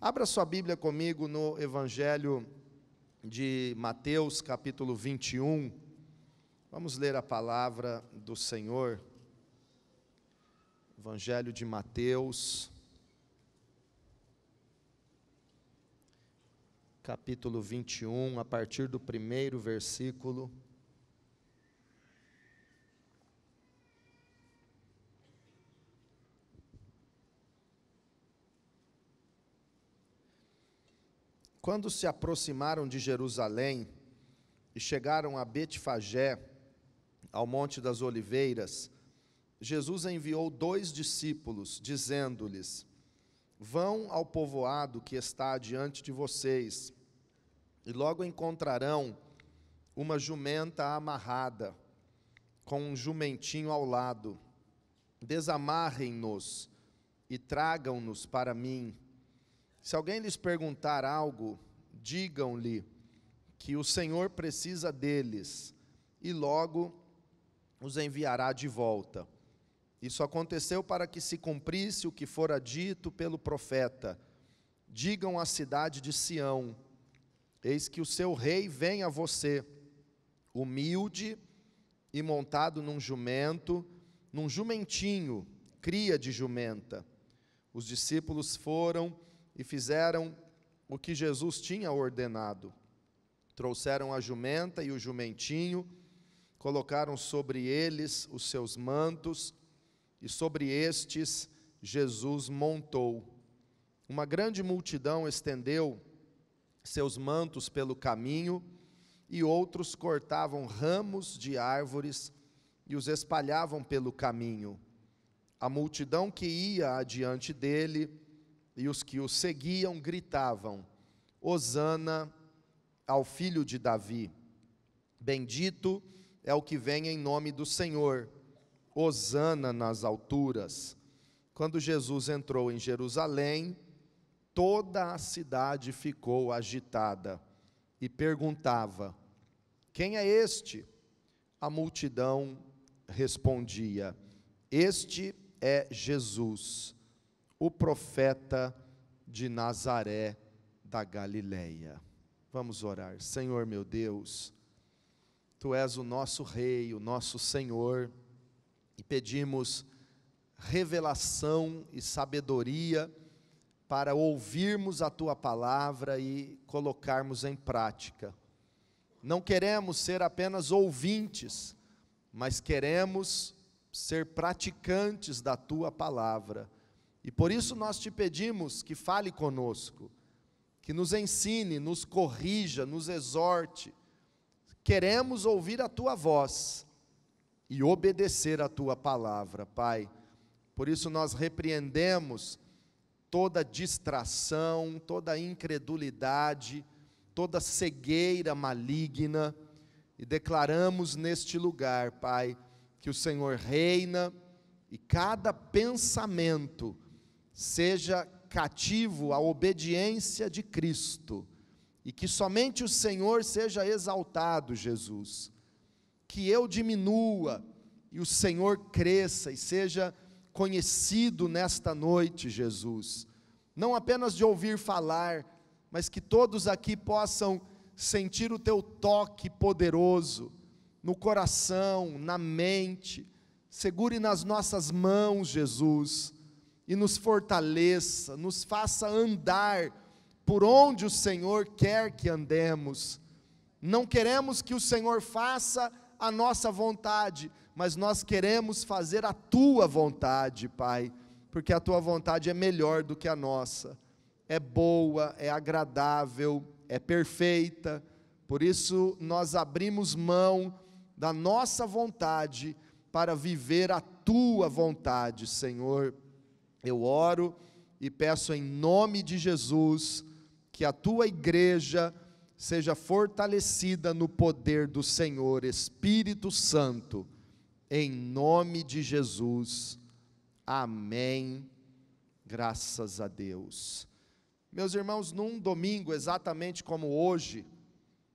Abra sua Bíblia comigo no Evangelho de Mateus, capítulo 21. Vamos ler a palavra do Senhor. Evangelho de Mateus, capítulo 21, a partir do primeiro versículo. Quando se aproximaram de Jerusalém e chegaram a Betfagé, ao Monte das Oliveiras, Jesus enviou 2 discípulos, dizendo-lhes: vão ao povoado que está diante de vocês, e logo encontrarão uma jumenta amarrada, com um jumentinho ao lado. Desamarrem-nos e tragam-nos para mim. Se alguém lhes perguntar algo, digam-lhe que o Senhor precisa deles, e logo os enviará de volta. Isso aconteceu para que se cumprisse o que fora dito pelo profeta: digam à cidade de Sião, eis que o seu rei vem a você, humilde e montado num jumento, num jumentinho, cria de jumenta. Os discípulos foram e fizeram o que Jesus tinha ordenado. Trouxeram a jumenta e o jumentinho, colocaram sobre eles os seus mantos, e sobre estes Jesus montou. Uma grande multidão estendeu seus mantos pelo caminho, e outros cortavam ramos de árvores e os espalhavam pelo caminho. A multidão que ia adiante dele e os que o seguiam gritavam: Hosana ao filho de Davi. Bendito é o que vem em nome do Senhor. Hosana nas alturas. Quando Jesus entrou em Jerusalém, toda a cidade ficou agitada e perguntava: quem é este? A multidão respondia: este é Jesus, o profeta de Nazaré da Galileia. Vamos orar. Senhor meu Deus, Tu és o nosso Rei, o nosso Senhor, e pedimos revelação e sabedoria para ouvirmos a Tua palavra e colocarmos em prática. Não queremos ser apenas ouvintes, mas queremos ser praticantes da Tua palavra. E por isso nós Te pedimos que fale conosco, que nos ensine, nos corrija, nos exorte. Queremos ouvir a Tua voz e obedecer a Tua palavra, Pai. Por isso nós repreendemos toda distração, toda incredulidade, toda cegueira maligna, e declaramos neste lugar, Pai, que o Senhor reina, e cada pensamento seja cativo à obediência de Cristo, e que somente o Senhor seja exaltado, Jesus. Que eu diminua e o Senhor cresça e seja conhecido nesta noite, Jesus. Não apenas de ouvir falar, mas que todos aqui possam sentir o Teu toque poderoso no coração, na mente. Segure nas nossas mãos, Jesus, e nos fortaleça, nos faça andar por onde o Senhor quer que andemos. Não queremos que o Senhor faça a nossa vontade, mas nós queremos fazer a Tua vontade, Pai, porque a Tua vontade é melhor do que a nossa, é boa, é agradável, é perfeita. Por isso nós abrimos mão da nossa vontade para viver a Tua vontade, Senhor. Eu oro e peço em nome de Jesus, que a Tua igreja seja fortalecida no poder do Senhor, Espírito Santo, em nome de Jesus, amém, graças a Deus. Meus irmãos, num domingo exatamente como hoje,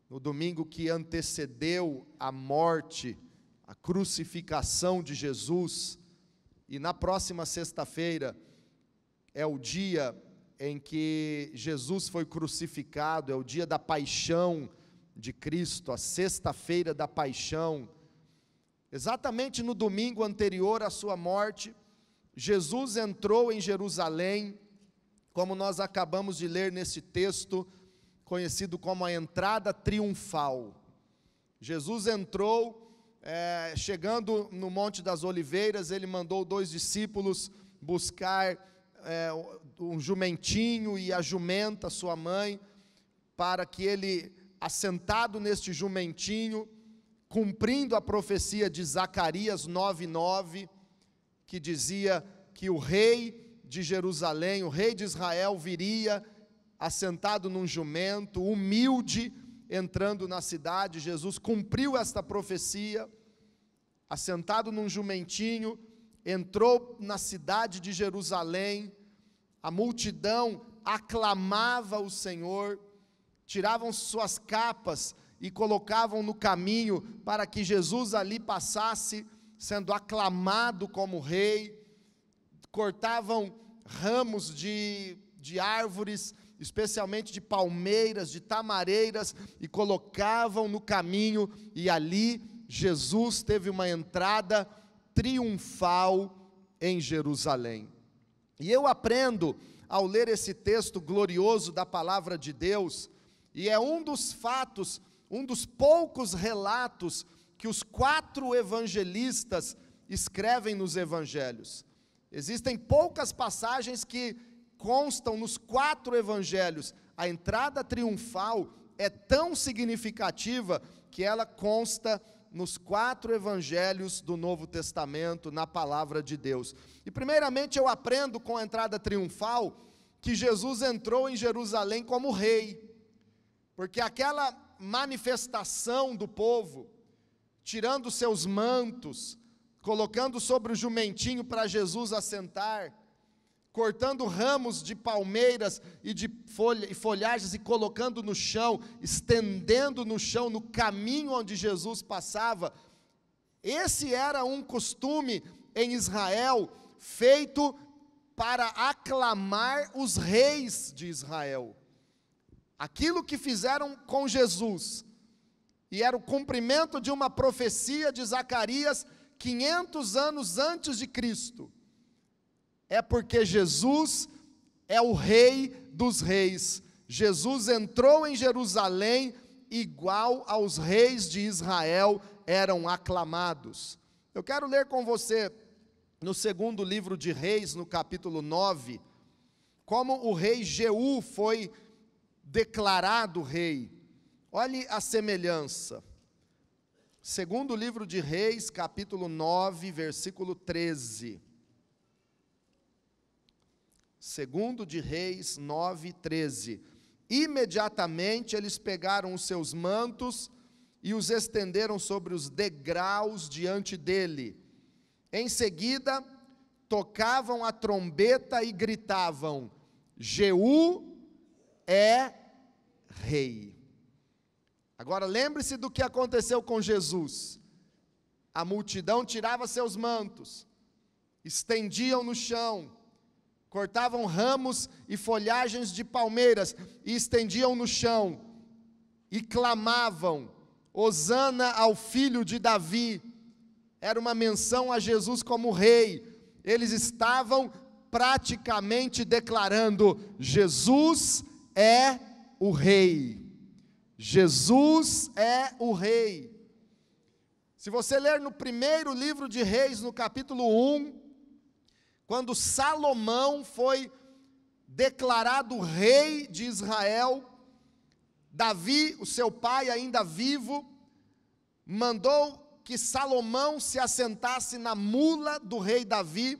no domingo que antecedeu a morte, a crucificação de Jesus, e na próxima sexta-feira é o dia em que Jesus foi crucificado, é o dia da paixão de Cristo, a sexta-feira da paixão. Exatamente no domingo anterior à sua morte, Jesus entrou em Jerusalém, como nós acabamos de ler nesse texto, conhecido como a entrada triunfal. Jesus entrou, chegando no Monte das Oliveiras, ele mandou 2 discípulos buscar um jumentinho e a jumenta, sua mãe, para que ele, assentado neste jumentinho, cumprindo a profecia de Zacarias 9:9, que dizia que o rei de Jerusalém, o rei de Israel, viria assentado num jumento, humilde, entrando na cidade. Jesus cumpriu esta profecia, assentado num jumentinho, entrou na cidade de Jerusalém, a multidão aclamava o Senhor, tiravam suas capas e colocavam no caminho para que Jesus ali passasse, sendo aclamado como rei, cortavam ramos de árvores, especialmente de palmeiras, de tamareiras, e colocavam no caminho, e ali Jesus teve uma entrada triunfal em Jerusalém. E eu aprendo, ao ler esse texto glorioso da palavra de Deus, e é um dos fatos, um dos poucos relatos que os 4 evangelistas escrevem nos evangelhos. Existem poucas passagens que constam nos 4 evangelhos. A entrada triunfal é tão significativa que ela consta nos 4 evangelhos do Novo Testamento, na palavra de Deus. E primeiramente eu aprendo com a entrada triunfal que Jesus entrou em Jerusalém como rei, porque aquela manifestação do povo, tirando seus mantos, colocando sobre o jumentinho para Jesus assentar, cortando ramos de palmeiras e de folhagens e colocando no chão, estendendo no chão, no caminho onde Jesus passava. Esse era um costume em Israel, feito para aclamar os reis de Israel. Aquilo que fizeram com Jesus, e era o cumprimento de uma profecia de Zacarias, 500 anos antes de Cristo, é porque Jesus é o Rei dos Reis. Jesus entrou em Jerusalém igual aos reis de Israel eram aclamados. Eu quero ler com você, no 2º livro de Reis, no capítulo 9, como o rei Jeú foi declarado rei. Olhe a semelhança. 2º livro de Reis, capítulo 9, versículo 13. 2º de Reis 9, 13. Imediatamente eles pegaram os seus mantos e os estenderam sobre os degraus diante dele. Em seguida, tocavam a trombeta e gritavam: Jeú é rei. Agora lembre-se do que aconteceu com Jesus. A multidão tirava seus mantos, estendiam no chão, cortavam ramos e folhagens de palmeiras e estendiam no chão, e clamavam: Hosana ao filho de Davi. Era uma menção a Jesus como rei. Eles estavam praticamente declarando: Jesus é o rei. Jesus é o rei. Se você ler no 1º livro de Reis, no capítulo 1, quando Salomão foi declarado rei de Israel, Davi, o seu pai ainda vivo, mandou que Salomão se assentasse na mula do rei Davi,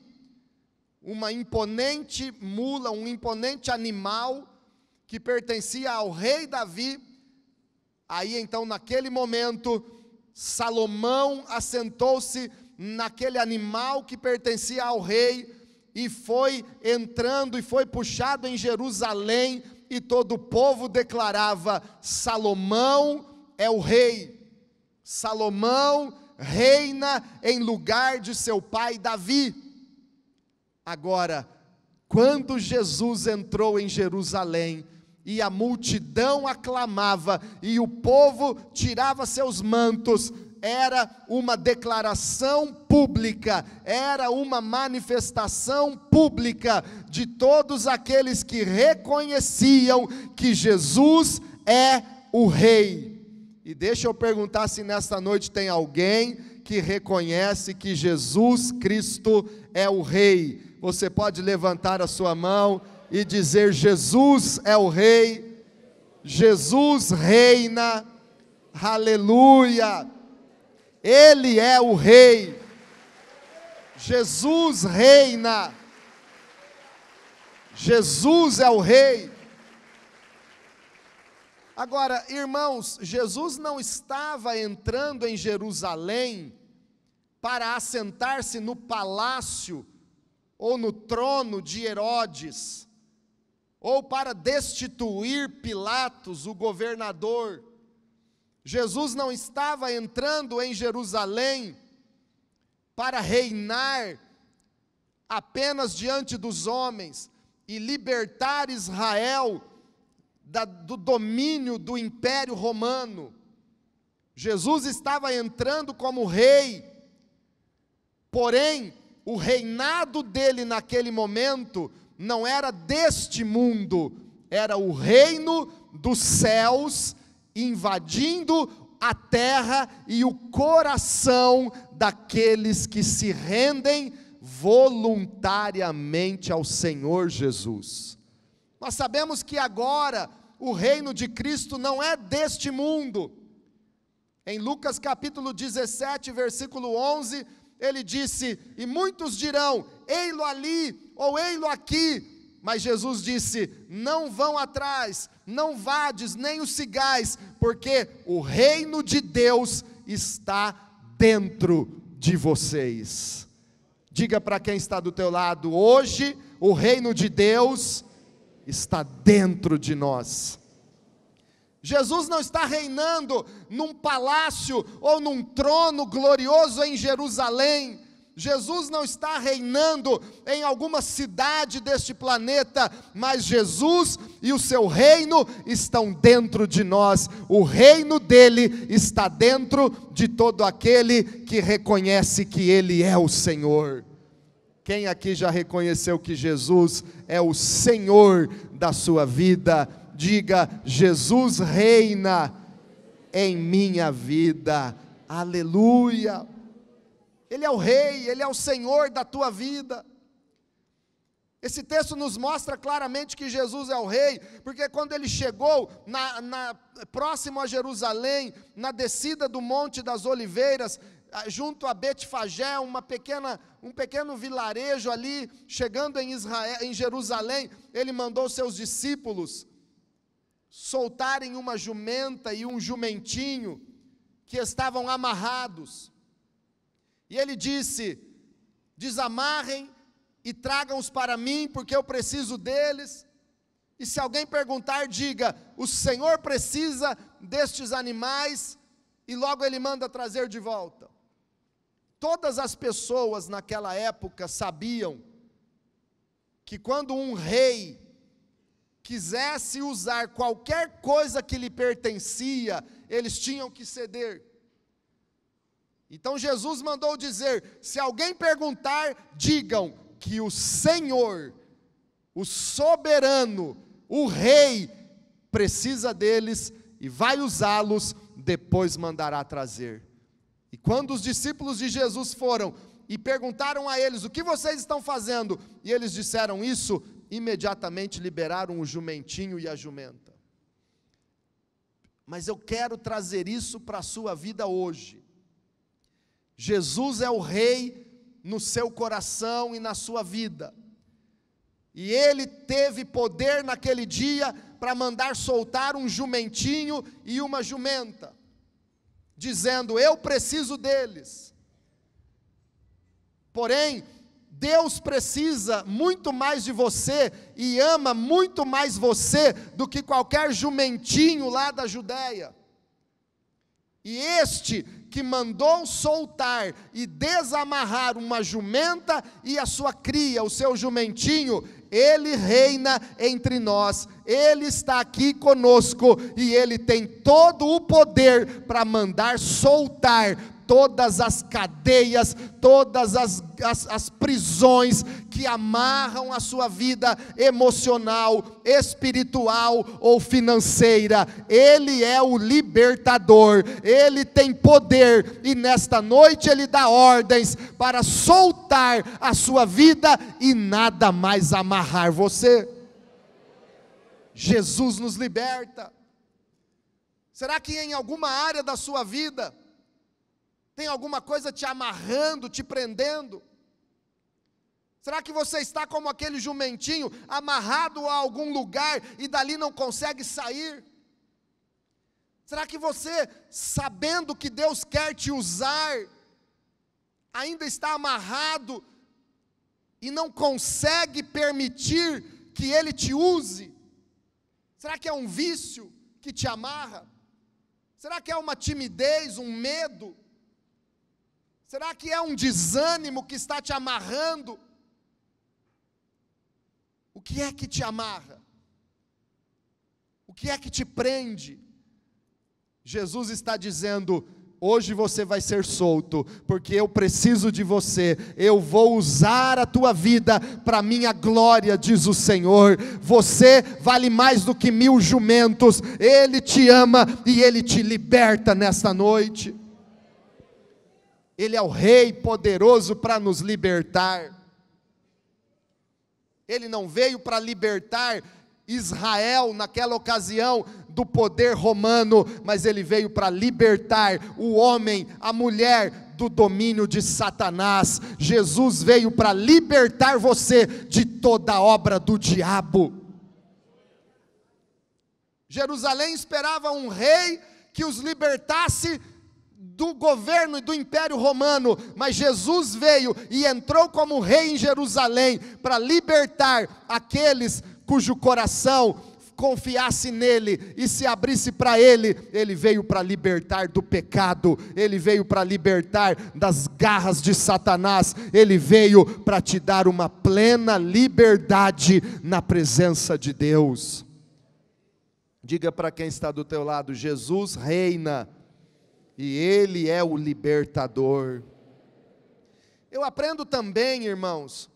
uma imponente mula, um imponente animal que pertencia ao rei Davi. Aí então, naquele momento, Salomão assentou-se naquele animal que pertencia ao rei, e foi entrando e foi puxado em Jerusalém, e todo o povo declarava: Salomão é o rei, Salomão reina em lugar de seu pai Davi. Agora, Quando Jesus entrou em Jerusalém, e a multidão aclamava, e o povo tirava seus mantos, era uma declaração pública, era uma manifestação pública de todos aqueles que reconheciam que Jesus é o Rei. E deixa eu perguntar se nesta noite tem alguém que reconhece que Jesus Cristo é o Rei. Você pode levantar a sua mão e dizer: Jesus é o Rei, Jesus reina, aleluia, Ele é o Rei, Jesus reina, Jesus é o Rei. Agora, irmãos, Jesus não estava entrando em Jerusalém para assentar-se no palácio ou no trono de Herodes, ou para destituir Pilatos, o governador. Jesus não estava entrando em Jerusalém para reinar apenas diante dos homens e libertar Israel do domínio do Império Romano. Jesus estava entrando como rei, porém, o reinado dele naquele momento não era deste mundo, era o reino dos céus invadindo a terra e o coração daqueles que se rendem voluntariamente ao Senhor Jesus. Nós sabemos que agora o reino de Cristo não é deste mundo. Em Lucas capítulo 17, versículo 11, ele disse: e muitos dirão, ei-lo ali, ou ei-lo aqui, mas Jesus disse: não vão atrás, não vades, nem os sigais, porque o reino de Deus está dentro de vocês. Diga para quem está do teu lado: hoje o reino de Deus está dentro de nós. Jesus não está reinando num palácio ou num trono glorioso em Jerusalém. Jesus não está reinando em alguma cidade deste planeta, mas Jesus e o seu reino estão dentro de nós. O reino dele está dentro de todo aquele que reconhece que ele é o Senhor. Quem aqui já reconheceu que Jesus é o Senhor da sua vida? Diga: Jesus reina em minha vida, aleluia. Ele é o Rei, Ele é o Senhor da tua vida. Esse texto nos mostra claramente que Jesus é o Rei, porque quando Ele chegou próximo a Jerusalém, na descida do Monte das Oliveiras, junto a Betfagé, um pequeno vilarejo ali, chegando em Jerusalém, Ele mandou seus discípulos soltarem uma jumenta e um jumentinho que estavam amarrados. E ele disse: desamarrem e tragam-os para mim, porque eu preciso deles. E se alguém perguntar, diga: o Senhor precisa destes animais, e logo ele manda trazer de volta. Todas as pessoas naquela época sabiam que quando um rei quisesse usar qualquer coisa que lhe pertencia, eles tinham que ceder. Então Jesus mandou dizer: se alguém perguntar, digam que o Senhor, o soberano, o Rei, precisa deles e vai usá-los, depois mandará trazer. E quando os discípulos de Jesus foram e perguntaram a eles: o que vocês estão fazendo? E eles disseram isso, imediatamente liberaram o jumentinho e a jumenta. Mas eu quero trazer isso para a sua vida hoje. Jesus é o Rei no seu coração e na sua vida. E Ele teve poder naquele dia para mandar soltar um jumentinho e uma jumenta, dizendo: eu preciso deles. Porém, Deus precisa muito mais de você e ama muito mais você do que qualquer jumentinho lá da Judéia. E este que mandou soltar e desamarrar uma jumenta e a sua cria, o seu jumentinho, Ele reina entre nós, Ele está aqui conosco, e Ele tem todo o poder para mandar soltar todas as cadeias, todas as prisões que amarram a sua vida emocional, espiritual ou financeira. Ele é o libertador, Ele tem poder, e nesta noite Ele dá ordens para soltar a sua vida e nada mais amarrar você. Jesus nos liberta. Será que em alguma área da sua vida tem alguma coisa te amarrando, te prendendo? Será que você está como aquele jumentinho, amarrado a algum lugar e dali não consegue sair? Será que você, sabendo que Deus quer te usar, ainda está amarrado e não consegue permitir que Ele te use? Será que é um vício que te amarra? Será que é uma timidez, um medo? Será que é um desânimo que está te amarrando? O que é que te amarra? O que é que te prende? Jesus está dizendo: hoje você vai ser solto, porque eu preciso de você, eu vou usar a tua vida para a minha glória, diz o Senhor. Você vale mais do que 1000 jumentos, Ele te ama e Ele te liberta nesta noite. Ele é o Rei poderoso para nos libertar. Ele não veio para libertar Israel naquela ocasião do poder romano, mas Ele veio para libertar o homem, a mulher do domínio de Satanás. Jesus veio para libertar você de toda a obra do diabo. Jerusalém esperava um rei que os libertasse do governo e do império romano, mas Jesus veio e entrou como rei em Jerusalém para libertar aqueles cujo coração confiasse nele e se abrisse para ele. Ele veio para libertar do pecado, ele veio para libertar das garras de Satanás, ele veio para te dar uma plena liberdade na presença de Deus. Diga para quem está do teu lado: Jesus reina e Ele é o libertador. Eu aprendo também, irmãos,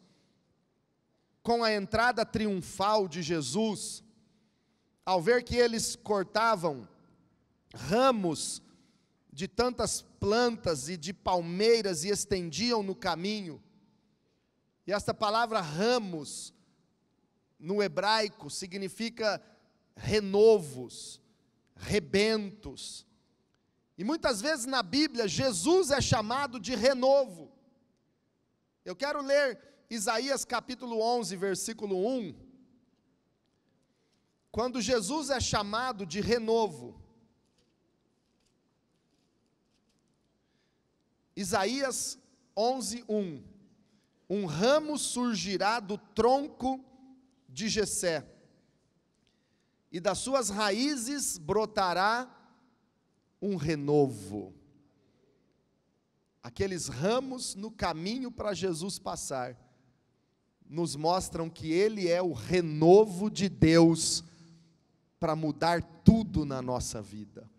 com a entrada triunfal de Jesus, ao ver que eles cortavam ramos de tantas plantas e de palmeiras e estendiam no caminho. E esta palavra ramos, no hebraico, significa renovos, rebentos. E muitas vezes na Bíblia, Jesus é chamado de renovo. Eu quero ler Isaías capítulo 11, versículo 1. Quando Jesus é chamado de renovo. Isaías 11, 1. Um ramo surgirá do tronco de Jessé, e das suas raízes brotará um renovo. Aqueles ramos no caminho para Jesus passar, nos mostram que Ele é o renovo de Deus, para mudar tudo na nossa vida.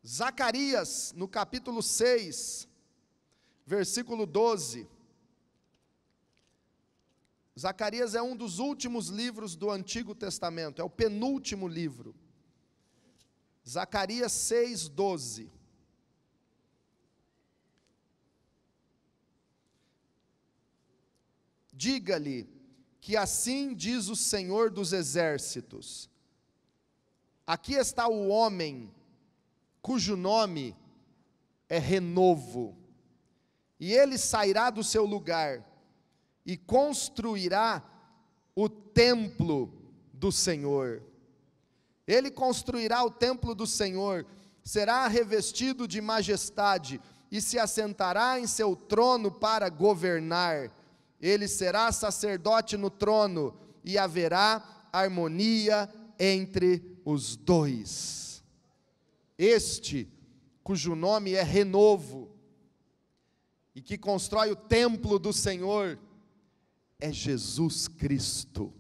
Zacarias, no capítulo 6, versículo 12. Zacarias é um dos últimos livros do Antigo Testamento, é o penúltimo livro. Zacarias 6, 12. Diga-lhe que assim diz o Senhor dos Exércitos: aqui está o homem cujo nome é renovo, e ele sairá do seu lugar e construirá o templo do Senhor. Ele construirá o templo do Senhor, será revestido de majestade e se assentará em seu trono para governar. Ele será sacerdote no trono e haverá harmonia entre os dois. Este, cujo nome é renovo, e que constrói o templo do Senhor, é Jesus Cristo.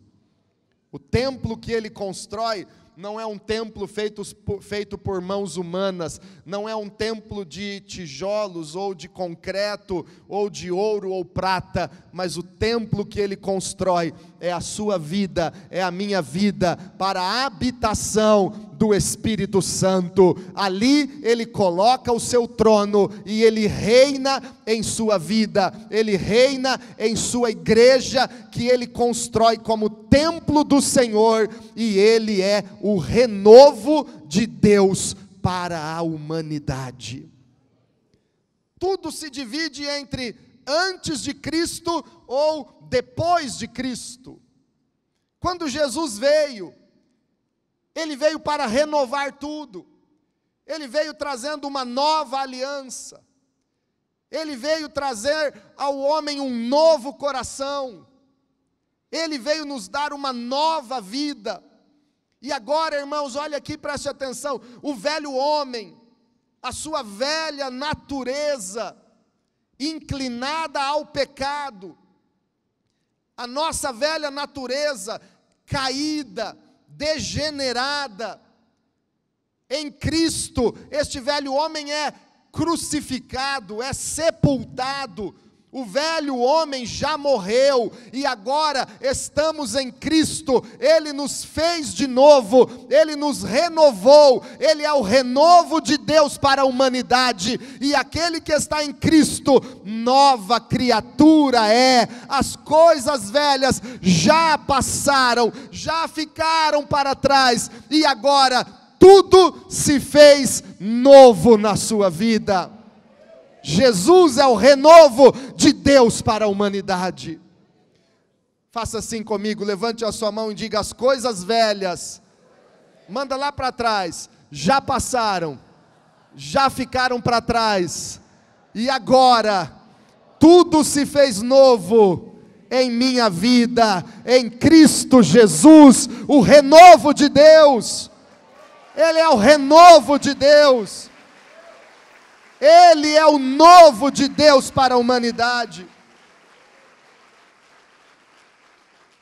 O templo que ele constrói não é um templo feito por mãos humanas, não é um templo de tijolos, ou de concreto, ou de ouro ou prata, mas o templo que ele constrói é a sua vida, é a minha vida, para a habitação do Espírito Santo. Ali ele coloca o seu trono, e ele reina em sua vida, ele reina em sua igreja, que ele constrói como templo do Senhor, e ele é o renovo de Deus para a humanidade. Tudo se divide entre antes de Cristo ou depois de Cristo. Quando Jesus veio, ele veio para renovar tudo. Ele veio trazendo uma nova aliança. Ele veio trazer ao homem um novo coração. Ele veio nos dar uma nova vida. E agora, irmãos, olha aqui, preste atenção. O velho homem, a sua velha natureza, inclinada ao pecado, a nossa velha natureza caída, degenerada, em Cristo, este velho homem é crucificado, é sepultado. O velho homem já morreu, e agora estamos em Cristo. Ele nos fez de novo, Ele nos renovou, Ele é o renovo de Deus para a humanidade, e aquele que está em Cristo, nova criatura é. As coisas velhas já passaram, já ficaram para trás, e agora tudo se fez novo na sua vida. Jesus é o renovo de Deus para a humanidade. Faça assim comigo, levante a sua mão e diga: as coisas velhas, manda lá para trás, já passaram, já ficaram para trás, e agora, tudo se fez novo em minha vida, em Cristo Jesus, o renovo de Deus. Ele é o renovo de Deus. Ele é o novo de Deus para a humanidade.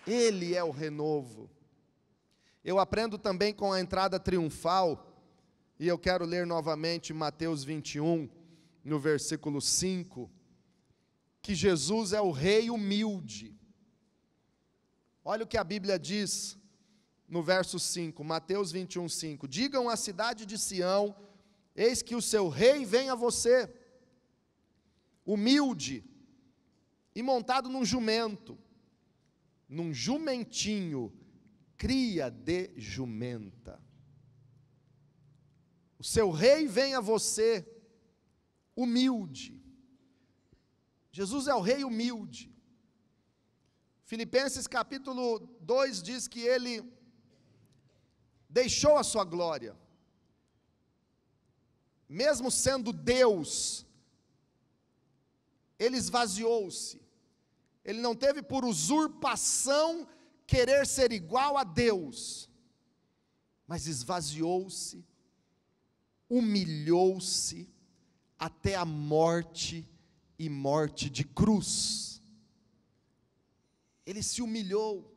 Ele é o renovo. Eu aprendo também com a entrada triunfal, e eu quero ler novamente Mateus 21, no versículo 5, que Jesus é o rei humilde. Olha o que a Bíblia diz no verso 5, Mateus 21, 5. Digam à cidade de Sião: eis que o seu rei vem a você, humilde, e montado num jumento, num jumentinho, cria de jumenta. O seu rei vem a você, humilde. Jesus é o rei humilde. Filipenses capítulo 2 diz que ele deixou a sua glória. Mesmo sendo Deus, ele esvaziou-se. Ele não teve por usurpação querer ser igual a Deus, mas esvaziou-se, humilhou-se até a morte, e morte de cruz. Ele se humilhou,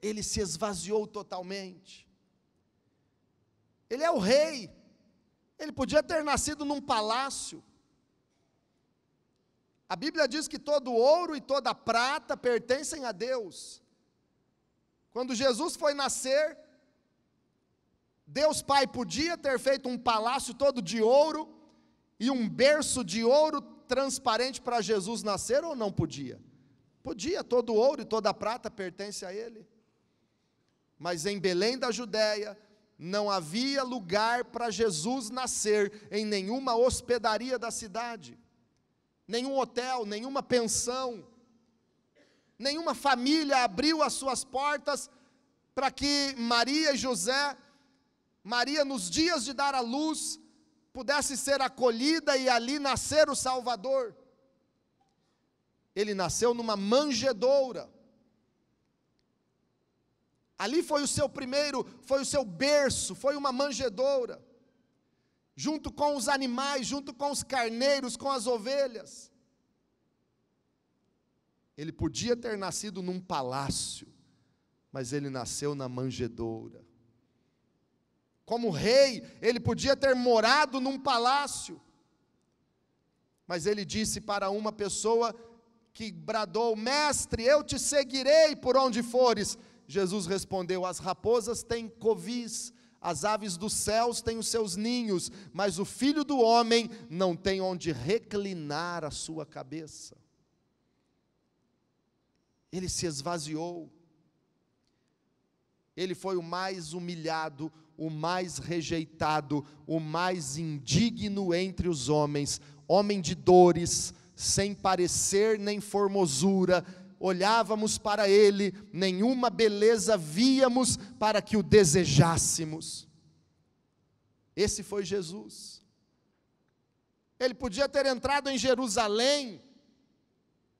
ele se esvaziou totalmente. Ele é o rei. Ele podia ter nascido num palácio. A Bíblia diz que todo ouro e toda prata pertencem a Deus. Quando Jesus foi nascer, Deus Pai podia ter feito um palácio todo de ouro e um berço de ouro transparente para Jesus nascer, ou não podia? Podia, todo ouro e toda prata pertence a Ele. Mas em Belém da Judéia, não havia lugar para Jesus nascer em nenhuma hospedaria da cidade, nenhum hotel, nenhuma pensão, nenhuma família abriu as suas portas para que Maria e José, Maria nos dias de dar à luz, pudesse ser acolhida e ali nascer o Salvador. Ele nasceu numa manjedoura. Ali foi o seu primeiro, foi o seu berço, foi uma manjedoura, junto com os animais, junto com os carneiros, com as ovelhas. Ele podia ter nascido num palácio, mas ele nasceu na manjedoura. Como rei, ele podia ter morado num palácio, mas ele disse para uma pessoa que bradou: mestre, eu te seguirei por onde fores. Jesus respondeu: as raposas têm covis, as aves dos céus têm os seus ninhos, mas o Filho do Homem não tem onde reclinar a sua cabeça. Ele se esvaziou. Ele foi o mais humilhado, o mais rejeitado, o mais indigno entre os homens, homem de dores, sem parecer nem formosura. Olhávamos para ele, nenhuma beleza víamos para que o desejássemos. Esse foi Jesus. Ele podia ter entrado em Jerusalém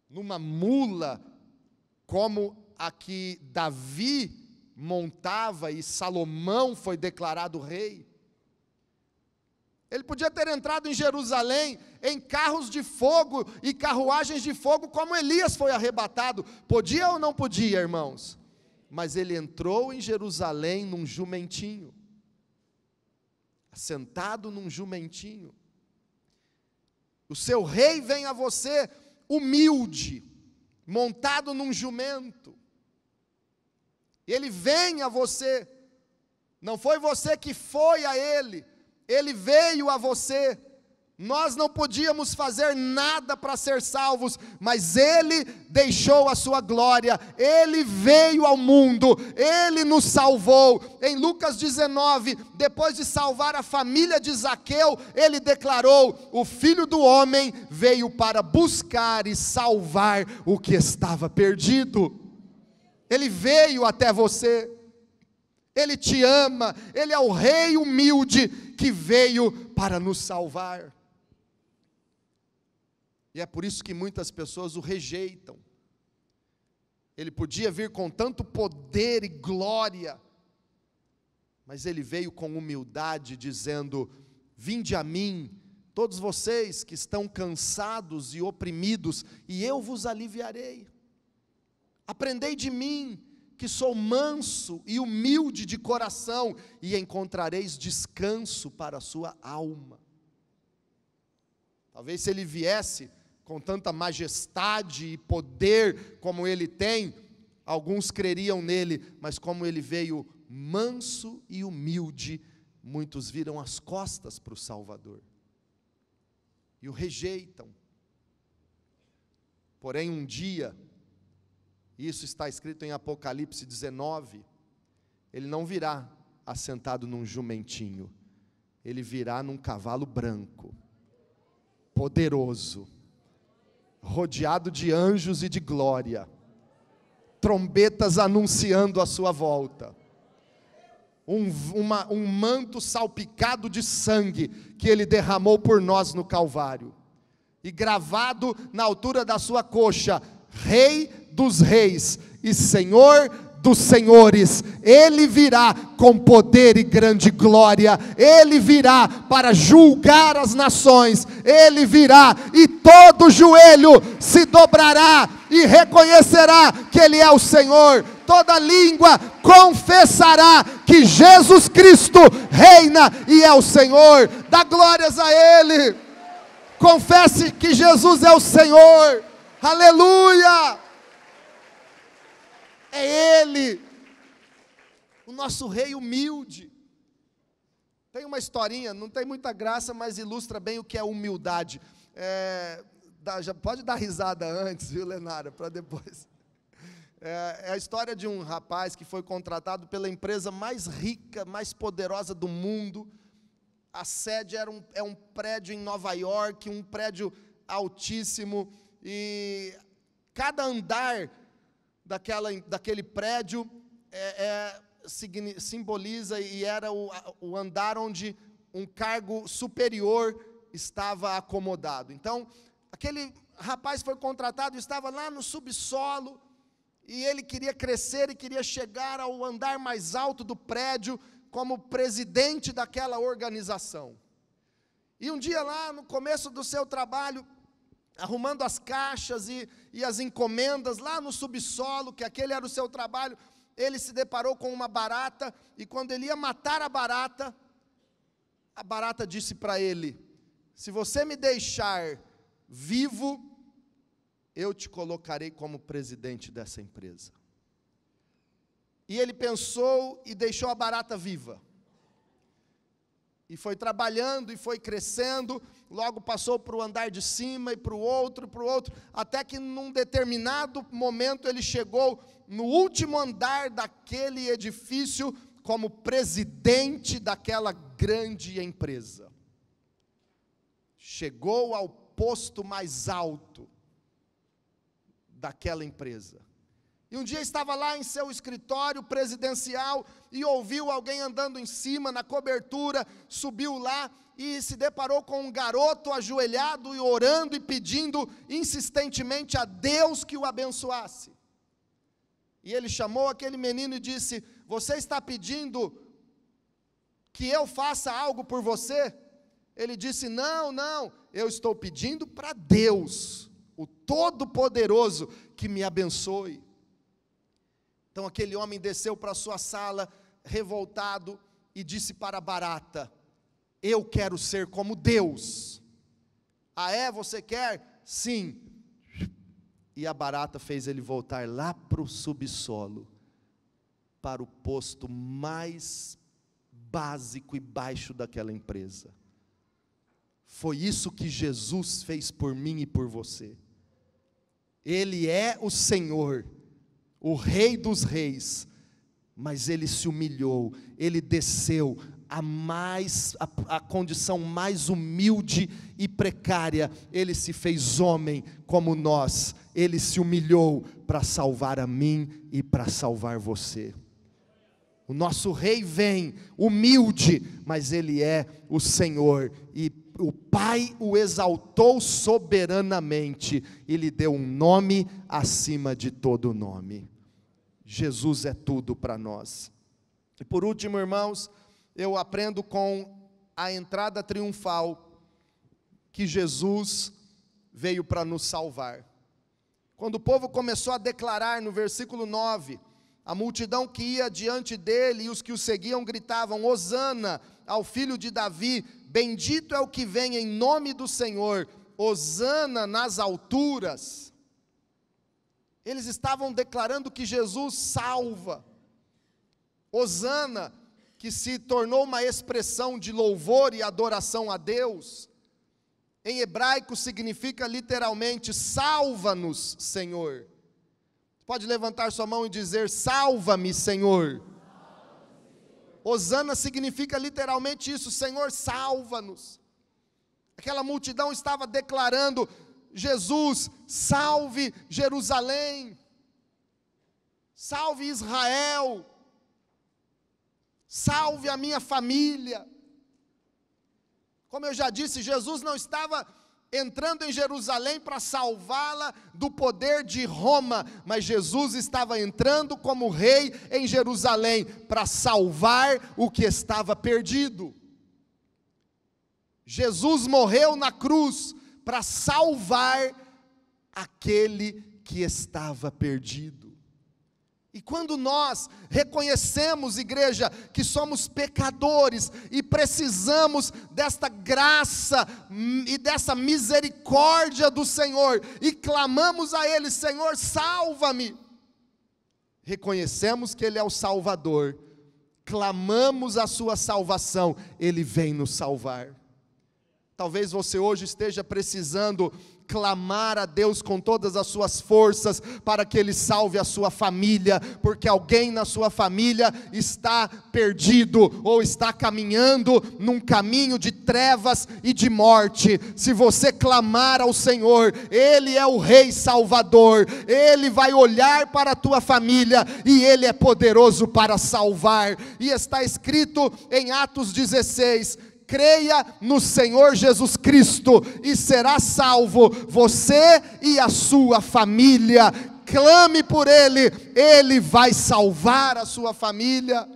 numa mula, como a que Davi montava e Salomão foi declarado rei. Ele podia ter entrado em Jerusalém em carros de fogo e carruagens de fogo, como Elias foi arrebatado. Podia ou não podia, irmãos? Mas ele entrou em Jerusalém num jumentinho, sentado num jumentinho. O seu rei vem a você humilde, montado num jumento. Ele vem a você, não foi você que foi a ele, ele veio a você. Nós não podíamos fazer nada para ser salvos, mas ele deixou a sua glória, ele veio ao mundo, ele nos salvou. Em Lucas 19, depois de salvar a família de Zaqueu, ele declarou: o Filho do Homem veio para buscar e salvar o que estava perdido. Ele veio até você, ele te ama, ele é o rei humilde que veio para nos salvar. E é por isso que muitas pessoas o rejeitam. Ele podia vir com tanto poder e glória, mas ele veio com humildade, dizendo: vinde a mim, todos vocês que estão cansados e oprimidos, e eu vos aliviarei. Aprendei de mim, que sou manso e humilde de coração, e encontrareis descanso para a sua alma. Talvez se ele viesse com tanta majestade e poder como ele tem, alguns creriam nele, mas como ele veio manso e humilde, muitos viram as costas para o Salvador e o rejeitam. Porém, um dia, isso está escrito em Apocalipse 19, ele não virá assentado num jumentinho, ele virá num cavalo branco, poderoso, rodeado de anjos e de glória, trombetas anunciando a sua volta, um manto salpicado de sangue que ele derramou por nós no Calvário, e gravado na altura da sua coxa: Rei dos reis e Senhor dos senhores. Ele virá com poder e grande glória, ele virá para julgar as nações, ele virá e todo joelho se dobrará e reconhecerá que ele é o Senhor, toda língua confessará que Jesus Cristo reina e é o Senhor. Dá glórias a ele, confesse que Jesus é o Senhor, aleluia. É ele, o nosso rei humilde. Tem uma historinha, não tem muita graça, mas ilustra bem o que é humildade. Já pode dar risada antes, viu, Lenara, para depois. É a história de um rapaz que foi contratado pela empresa mais rica, mais poderosa do mundo. A sede é um prédio em Nova York, um prédio altíssimo, e cada andar daquele prédio simboliza e era o andar onde um cargo superior estava acomodado. Então, aquele rapaz foi contratado, estava lá no subsolo, e ele queria crescer e queria chegar ao andar mais alto do prédio como presidente daquela organização. E um dia lá, no começo do seu trabalho, arrumando as caixas e as encomendas lá no subsolo, que aquele era o seu trabalho, ele se deparou com uma barata, e quando ele ia matar a barata disse para ele: se você me deixar vivo, eu te colocarei como presidente dessa empresa. E ele pensou e deixou a barata viva. E foi trabalhando e foi crescendo, logo passou para o andar de cima e para o outro, até que num determinado momento ele chegou no último andar daquele edifício como presidente daquela grande empresa. Chegou ao posto mais alto daquela empresa. E um dia estava lá em seu escritório presidencial e ouviu alguém andando em cima, na cobertura, subiu lá e se deparou com um garoto ajoelhado e orando e pedindo insistentemente a Deus que o abençoasse. E ele chamou aquele menino e disse: você está pedindo que eu faça algo por você? Ele disse: não, eu estou pedindo para Deus, o Todo-Poderoso, que me abençoe. Então aquele homem desceu para a sua sala, revoltado, e disse para a barata: eu quero ser como Deus. Ah é? Você quer? Sim. E a barata fez ele voltar lá para o subsolo, para o posto mais básico e baixo daquela empresa. Foi isso que Jesus fez por mim e por você. Ele é o Senhor, o Rei dos Reis, mas Ele se humilhou, Ele desceu a condição mais humilde e precária, Ele se fez homem como nós, Ele se humilhou para salvar a mim e para salvar você. O nosso Rei vem humilde, mas Ele é o Senhor, e o Pai o exaltou soberanamente, e lhe deu um nome acima de todo nome. Jesus é tudo para nós. E por último, irmãos, eu aprendo com a entrada triunfal que Jesus veio para nos salvar. Quando o povo começou a declarar no versículo 9, a multidão que ia diante dele e os que o seguiam gritavam: Hosana ao filho de Davi, bendito é o que vem em nome do Senhor, Hosana nas alturas. Eles estavam declarando que Jesus salva. Hosana, que se tornou uma expressão de louvor e adoração a Deus, em hebraico significa literalmente: salva-nos, Senhor. Pode levantar sua mão e dizer: salva-me, Senhor. Hosana significa literalmente isso: Senhor, salva-nos. Aquela multidão estava declarando: Jesus, salve Jerusalém, salve Israel, salve a minha família. Como eu já disse, Jesus não estava entrando em Jerusalém para salvá-la do poder de Roma, mas Jesus estava entrando como rei em Jerusalém para salvar o que estava perdido. Jesus morreu na cruz para salvar aquele que estava perdido. E quando nós reconhecemos, igreja, que somos pecadores e precisamos desta graça e dessa misericórdia do Senhor, e clamamos a Ele: Senhor, salva-me, reconhecemos que Ele é o Salvador, clamamos a sua salvação, Ele vem nos salvar. Talvez você hoje esteja precisando clamar a Deus com todas as suas forças, para que Ele salve a sua família, porque alguém na sua família está perdido, ou está caminhando num caminho de trevas e de morte. Se você clamar ao Senhor, Ele é o Rei Salvador, Ele vai olhar para a tua família, e Ele é poderoso para salvar. E está escrito em Atos 16, creia no Senhor Jesus Cristo e será salvo, você e a sua família. Clame por Ele, Ele vai salvar a sua família.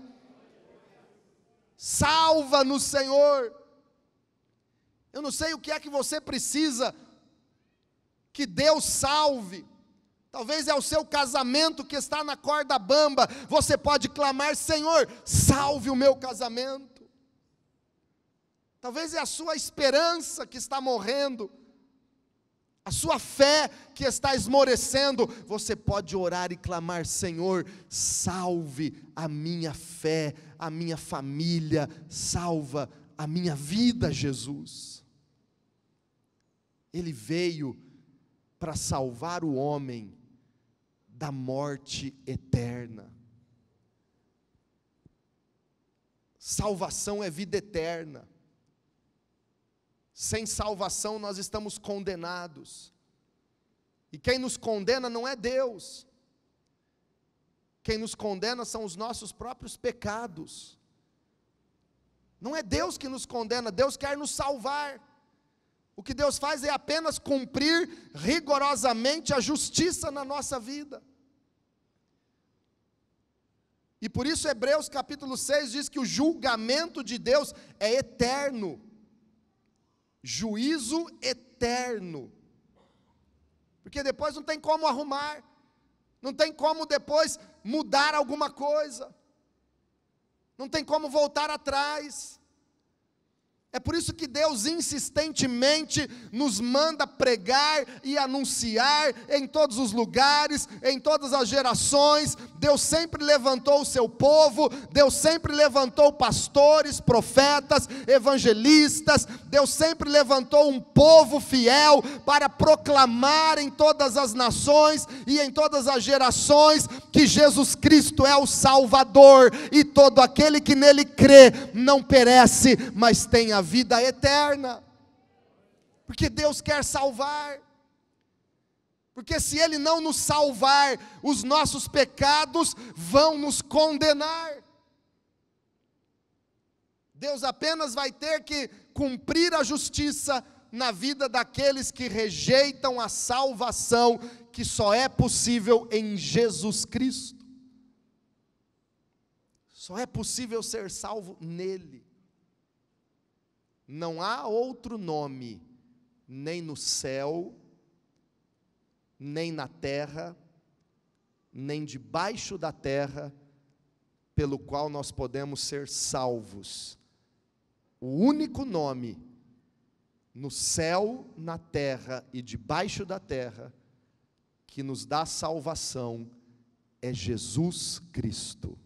Salva-nos, Senhor. Eu não sei o que é que você precisa que Deus salve. Talvez é o seu casamento que está na corda bamba. Você pode clamar: Senhor, salve o meu casamento. Talvez é a sua esperança que está morrendo, a sua fé que está esmorecendo. Você pode orar e clamar: Senhor, salve a minha fé, a minha família, salva a minha vida, Jesus. Ele veio para salvar o homem da morte eterna. Salvação é vida eterna. Sem salvação nós estamos condenados. E quem nos condena não é Deus. Quem nos condena são os nossos próprios pecados. Não é Deus que nos condena, Deus quer nos salvar. O que Deus faz é apenas cumprir rigorosamente a justiça na nossa vida. E por isso Hebreus capítulo 6 diz que o julgamento de Deus é eterno. Juízo eterno. Porque depois não tem como arrumar, não tem como depois mudar alguma coisa, não tem como voltar atrás. É por isso que Deus insistentemente nos manda pregar e anunciar em todos os lugares, em todas as gerações. Deus sempre levantou o seu povo, Deus sempre levantou pastores, profetas, evangelistas. Deus sempre levantou um povo fiel para proclamar em todas as nações e em todas as gerações que Jesus Cristo é o Salvador, e todo aquele que nele crê não perece, mas tem a vida eterna. Porque Deus quer salvar. Porque se Ele não nos salvar, os nossos pecados vão nos condenar. Deus apenas vai ter que cumprir a justiça na vida daqueles que rejeitam a salvação, que só é possível em Jesus Cristo. Só é possível ser salvo nele. Não há outro nome, nem no céu, nem na terra, nem debaixo da terra, pelo qual nós podemos ser salvos. O único nome, no céu, na terra e debaixo da terra, que nos dá salvação, é Jesus Cristo.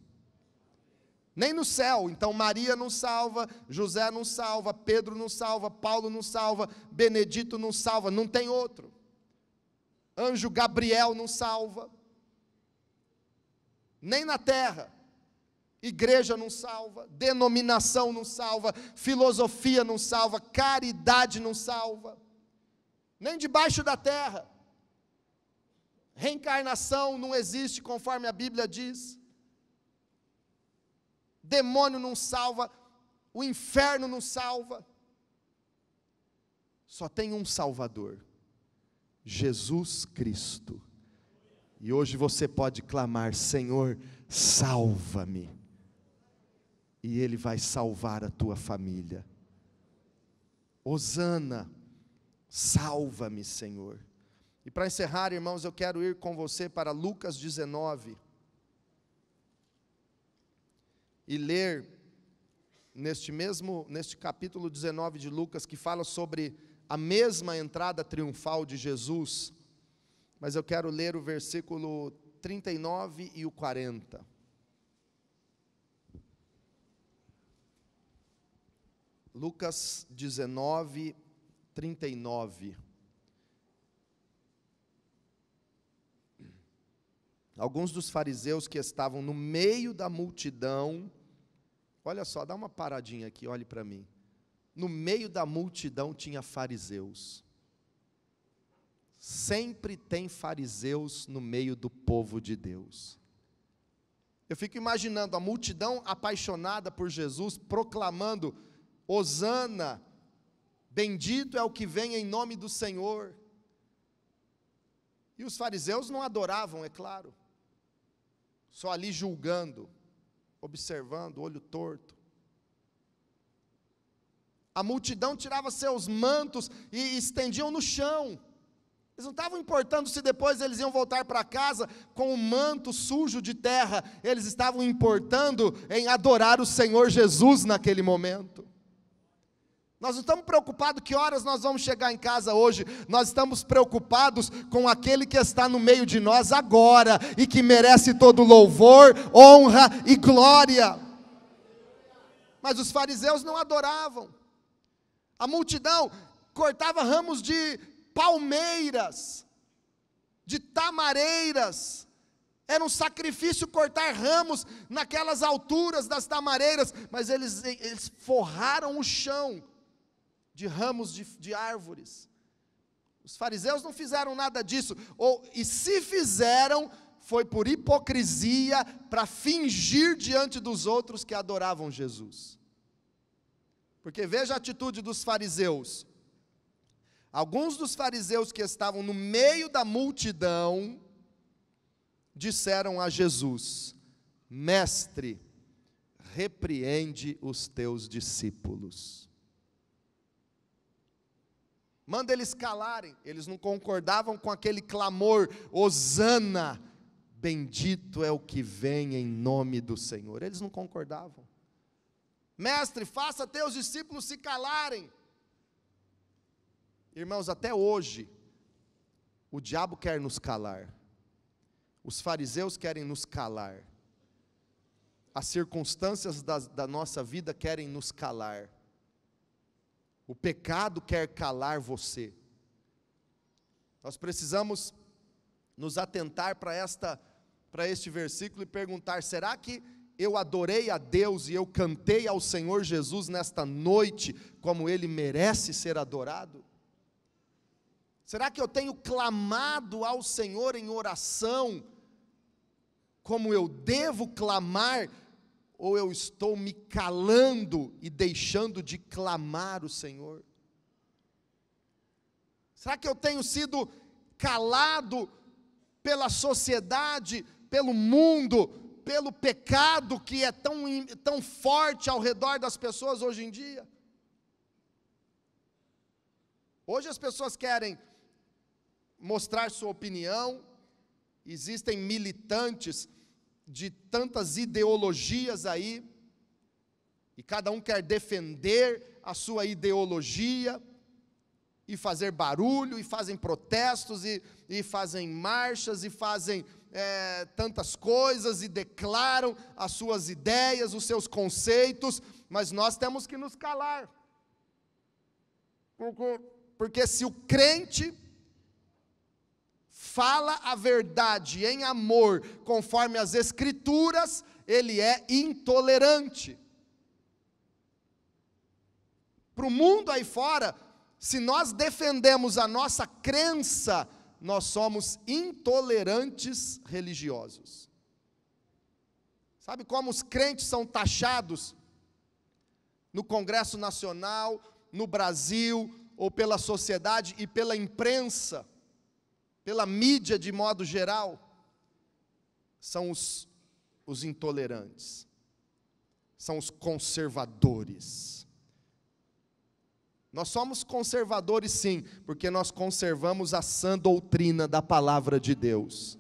Nem no céu, então Maria não salva, José não salva, Pedro não salva, Paulo não salva, Benedito não salva, não tem outro. Anjo Gabriel não salva. Nem na terra. Igreja não salva, denominação não salva, filosofia não salva, caridade não salva. Nem debaixo da terra. Reencarnação não existe conforme a Bíblia diz. Demônio não salva, o inferno não salva. Só tem um Salvador, Jesus Cristo. E hoje você pode clamar: Senhor, salva-me. E Ele vai salvar a tua família. Hosana, salva-me, Senhor. E para encerrar, irmãos, eu quero ir com você para Lucas 19. E ler neste capítulo 19 de Lucas, que fala sobre a mesma entrada triunfal de Jesus, mas eu quero ler o versículo 39 e o 40. Lucas 19, 39. Alguns dos fariseus que estavam no meio da multidão, olha só, dá uma paradinha aqui, olhe para mim. No meio da multidão tinha fariseus. Sempre tem fariseus no meio do povo de Deus. Eu fico imaginando a multidão apaixonada por Jesus, proclamando: Hosana, bendito é o que vem em nome do Senhor. E os fariseus não adoravam, é claro. Só ali julgando, observando, olho torto. A multidão tirava seus mantos e estendiam no chão. Eles não estavam importando se depois eles iam voltar para casa com o manto sujo de terra. Eles estavam importando em adorar o Senhor Jesus naquele momento. Nós não estamos preocupados que horas nós vamos chegar em casa hoje. Nós estamos preocupados com aquele que está no meio de nós agora e que merece todo louvor, honra e glória. Mas os fariseus não adoravam. A multidão cortava ramos de palmeiras, de tamareiras. Era um sacrifício cortar ramos naquelas alturas das tamareiras, mas eles forraram o chão de ramos de árvores. Os fariseus não fizeram nada disso, e se fizeram, foi por hipocrisia, para fingir diante dos outros que adoravam Jesus. Porque veja a atitude dos fariseus. Alguns dos fariseus que estavam no meio da multidão disseram a Jesus: Mestre, repreende os teus discípulos. Manda eles calarem. Eles não concordavam com aquele clamor: Hosana, bendito é o que vem em nome do Senhor. Eles não concordavam. Mestre, faça teus discípulos se calarem. Irmãos, até hoje, o diabo quer nos calar. Os fariseus querem nos calar. As circunstâncias da nossa vida querem nos calar. O pecado quer calar você. Nós precisamos nos atentar para este versículo e perguntar: será que eu adorei a Deus e eu cantei ao Senhor Jesus nesta noite como Ele merece ser adorado? Será que eu tenho clamado ao Senhor em oração como eu devo clamar, ou eu estou me calando e deixando de clamar o Senhor? Será que eu tenho sido calado pela sociedade, pelo mundo, pelo pecado que é tão forte ao redor das pessoas hoje em dia? Hoje as pessoas querem mostrar sua opinião, existem militantes de tantas ideologias aí, e cada um quer defender a sua ideologia, e fazer barulho, e fazem protestos, e fazem marchas, e fazem tantas coisas, e declaram as suas ideias, os seus conceitos, mas nós temos que nos calar, porque se o crente fala a verdade em amor, conforme as Escrituras, ele é intolerante. Para o mundo aí fora, se nós defendemos a nossa crença, nós somos intolerantes religiosos. Sabe como os crentes são taxados no Congresso Nacional, no Brasil, ou pela sociedade e pela imprensa, pela mídia de modo geral? São os intolerantes, são os conservadores. Nós somos conservadores sim, porque nós conservamos a sã doutrina da palavra de Deus.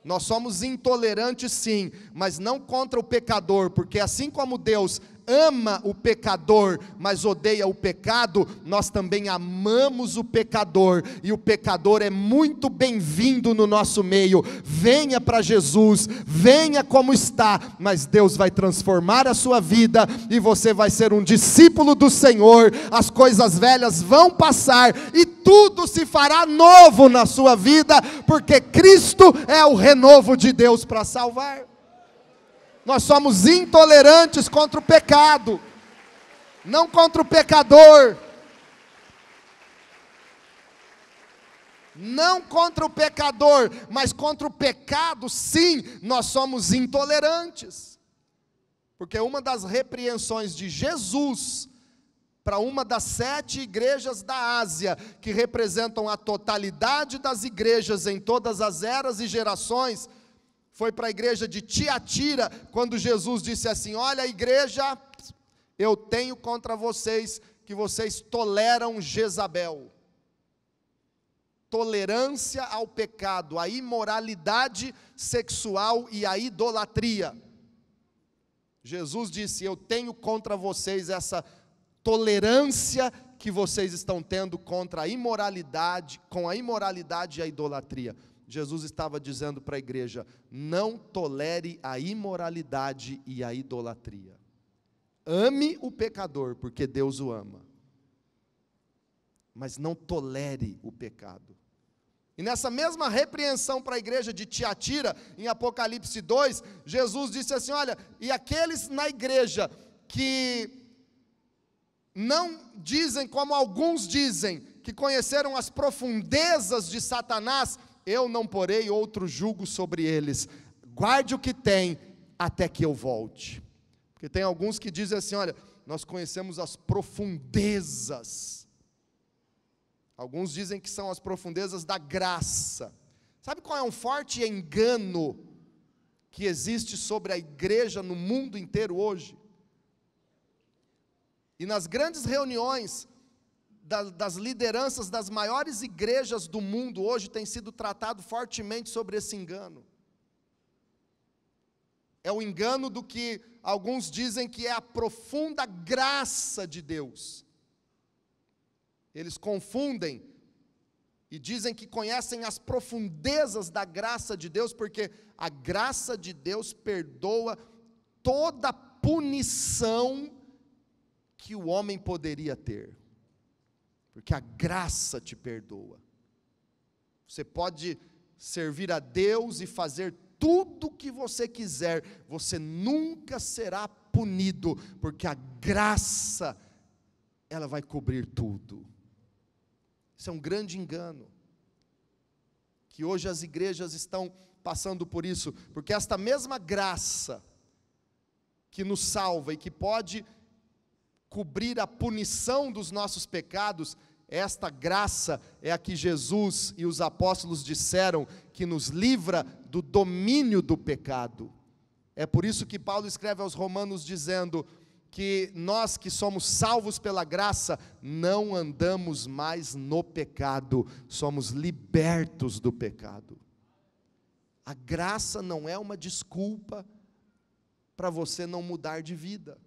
Nós somos intolerantes sim, mas não contra o pecador, porque assim como Deus ama o pecador, mas odeia o pecado, nós também amamos o pecador, e o pecador é muito bem-vindo no nosso meio. Venha para Jesus, venha como está, mas Deus vai transformar a sua vida, e você vai ser um discípulo do Senhor. As coisas velhas vão passar, e tudo se fará novo na sua vida, porque Cristo é o renovo de Deus para salvar. Nós somos intolerantes contra o pecado, não contra o pecador. Não contra o pecador, mas contra o pecado, sim, nós somos intolerantes. Porque uma das repreensões de Jesus para uma das 7 igrejas da Ásia, que representam a totalidade das igrejas em todas as eras e gerações, foi para a igreja de Tiatira, quando Jesus disse assim: olha, igreja, eu tenho contra vocês que vocês toleram Jezabel. tolerância ao pecado, à imoralidade sexual e à idolatria. Jesus disse: eu tenho contra vocês essa tolerância que vocês estão tendo contra a imoralidade, com a imoralidade e a idolatria. Jesus estava dizendo para a igreja: não tolere a imoralidade e a idolatria. Ame o pecador, porque Deus o ama. Mas não tolere o pecado. E nessa mesma repreensão para a igreja de Tiatira, em Apocalipse 2, Jesus disse assim: olha, e aqueles na igreja que não dizem como alguns dizem, que conheceram as profundezas de Satanás, eu não porei outro jugo sobre eles. Guarde o que tem, até que eu volte. Porque tem alguns que dizem assim: olha, nós conhecemos as profundezas. Alguns dizem que são as profundezas da graça. Sabe qual é um forte engano que existe sobre a igreja no mundo inteiro hoje? E nas grandes reuniões das lideranças das maiores igrejas do mundo hoje tem sido tratado fortemente sobre esse engano. É o engano do que alguns dizem que é a profunda graça de Deus. Eles confundem e dizem que conhecem as profundezas da graça de Deus, porque a graça de Deus perdoa toda punição que o homem poderia ter, porque a graça te perdoa. Você pode servir a Deus e fazer tudo o que você quiser, você nunca será punido, porque a graça, ela vai cobrir tudo. Isso é um grande engano, que hoje as igrejas estão passando por isso, porque esta mesma graça, que nos salva e que pode cobrir a punição dos nossos pecados, esta graça é a que Jesus e os apóstolos disseram que nos livra do domínio do pecado. É por isso que Paulo escreve aos Romanos dizendo que nós que somos salvos pela graça, não andamos mais no pecado, somos libertos do pecado. A graça não é uma desculpa para você não mudar de vida.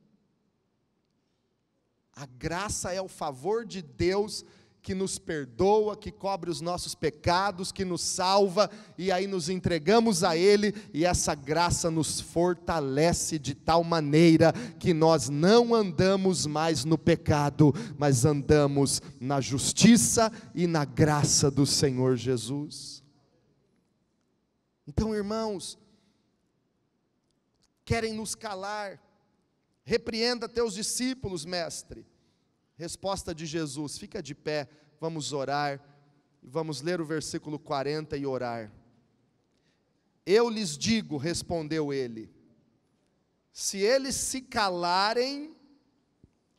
A graça é o favor de Deus que nos perdoa, que cobre os nossos pecados, que nos salva, e aí nos entregamos a Ele, e essa graça nos fortalece de tal maneira que nós não andamos mais no pecado, mas andamos na justiça e na graça do Senhor Jesus. Então, irmãos, querem nos calar, repreenda teus discípulos, mestre. Resposta de Jesus: fica de pé, vamos orar, vamos ler o versículo 40 e orar. Eu lhes digo, respondeu ele, se eles se calarem,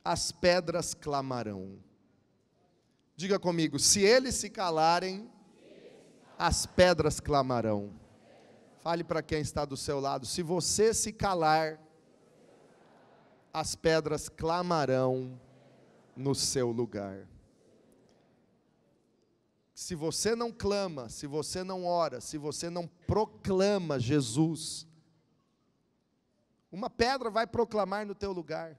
as pedras clamarão. Diga comigo: se eles se calarem, as pedras clamarão. Fale para quem está do seu lado: se você se calar, as pedras clamarão no seu lugar. Se você não clama, se você não ora, se você não proclama Jesus, uma pedra vai proclamar no teu lugar.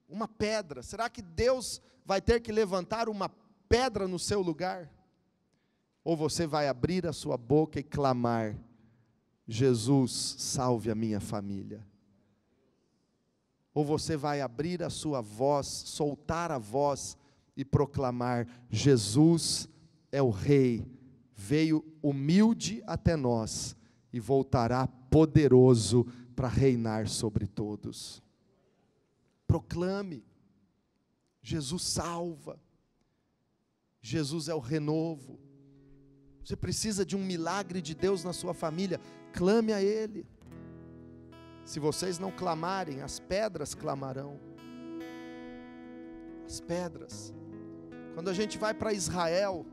Uma pedra. Será que Deus vai ter que levantar uma pedra no seu lugar? Ou você vai abrir a sua boca e clamar: Jesus, salve a minha família? Ou você vai abrir a sua voz, soltar a voz e proclamar: Jesus é o Rei, veio humilde até nós e voltará poderoso para reinar sobre todos. Proclame: Jesus salva, Jesus é o renovo. Você precisa de um milagre de Deus na sua família, clame a Ele. Se vocês não clamarem, as pedras clamarão. As pedras. Quando a gente vai para Israel,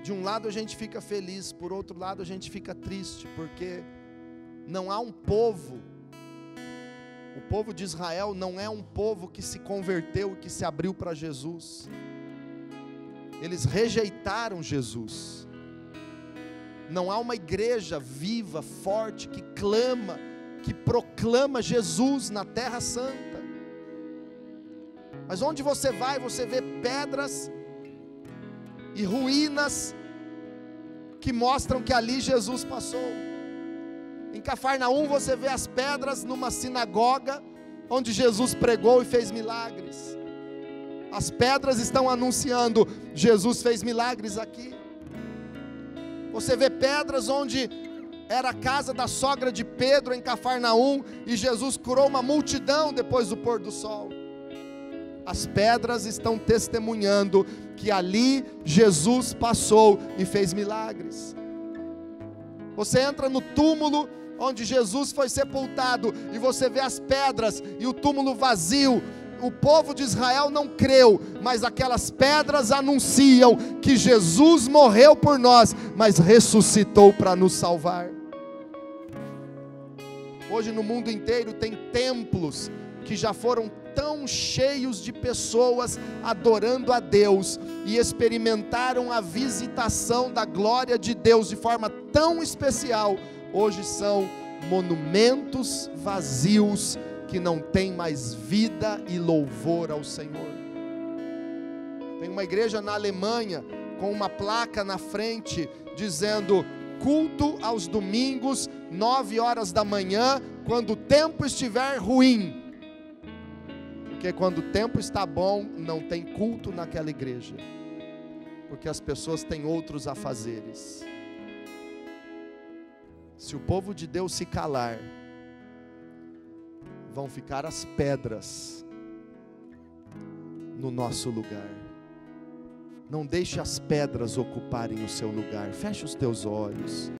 de um lado a gente fica feliz, por outro lado a gente fica triste, porque não há um povo, o povo de Israel não é um povo que se converteu, que se abriu para Jesus. eles rejeitaram Jesus. Não há uma igreja viva, forte, que clama, que proclama Jesus na Terra Santa. Mas onde você vai, você vê pedras e ruínas que mostram que ali Jesus passou. Em Cafarnaum você vê as pedras numa sinagoga onde Jesus pregou e fez milagres. As pedras estão anunciando: Jesus fez milagres aqui. Você vê pedras onde era a casa da sogra de Pedro em Cafarnaum e Jesus curou uma multidão depois do pôr do sol. As pedras estão testemunhando que ali Jesus passou e fez milagres. Você entra no túmulo onde Jesus foi sepultado e você vê as pedras e o túmulo vazio. O povo de Israel não creu, mas aquelas pedras anunciam que Jesus morreu por nós, mas ressuscitou para nos salvar. Hoje no mundo inteiro tem templos que já foram tão cheios de pessoas adorando a Deus e experimentaram a visitação da glória de Deus de forma tão especial. Hoje são monumentos vazios que não têm mais vida e louvor ao Senhor. Tem uma igreja na Alemanha com uma placa na frente dizendo: culto aos domingos, 9 horas da manhã, quando o tempo estiver ruim. Porque quando o tempo está bom, não tem culto naquela igreja, porque as pessoas têm outros afazeres. Se o povo de Deus se calar, vão ficar as pedras no nosso lugar. Não deixe as pedras ocuparem o seu lugar. Feche os teus olhos.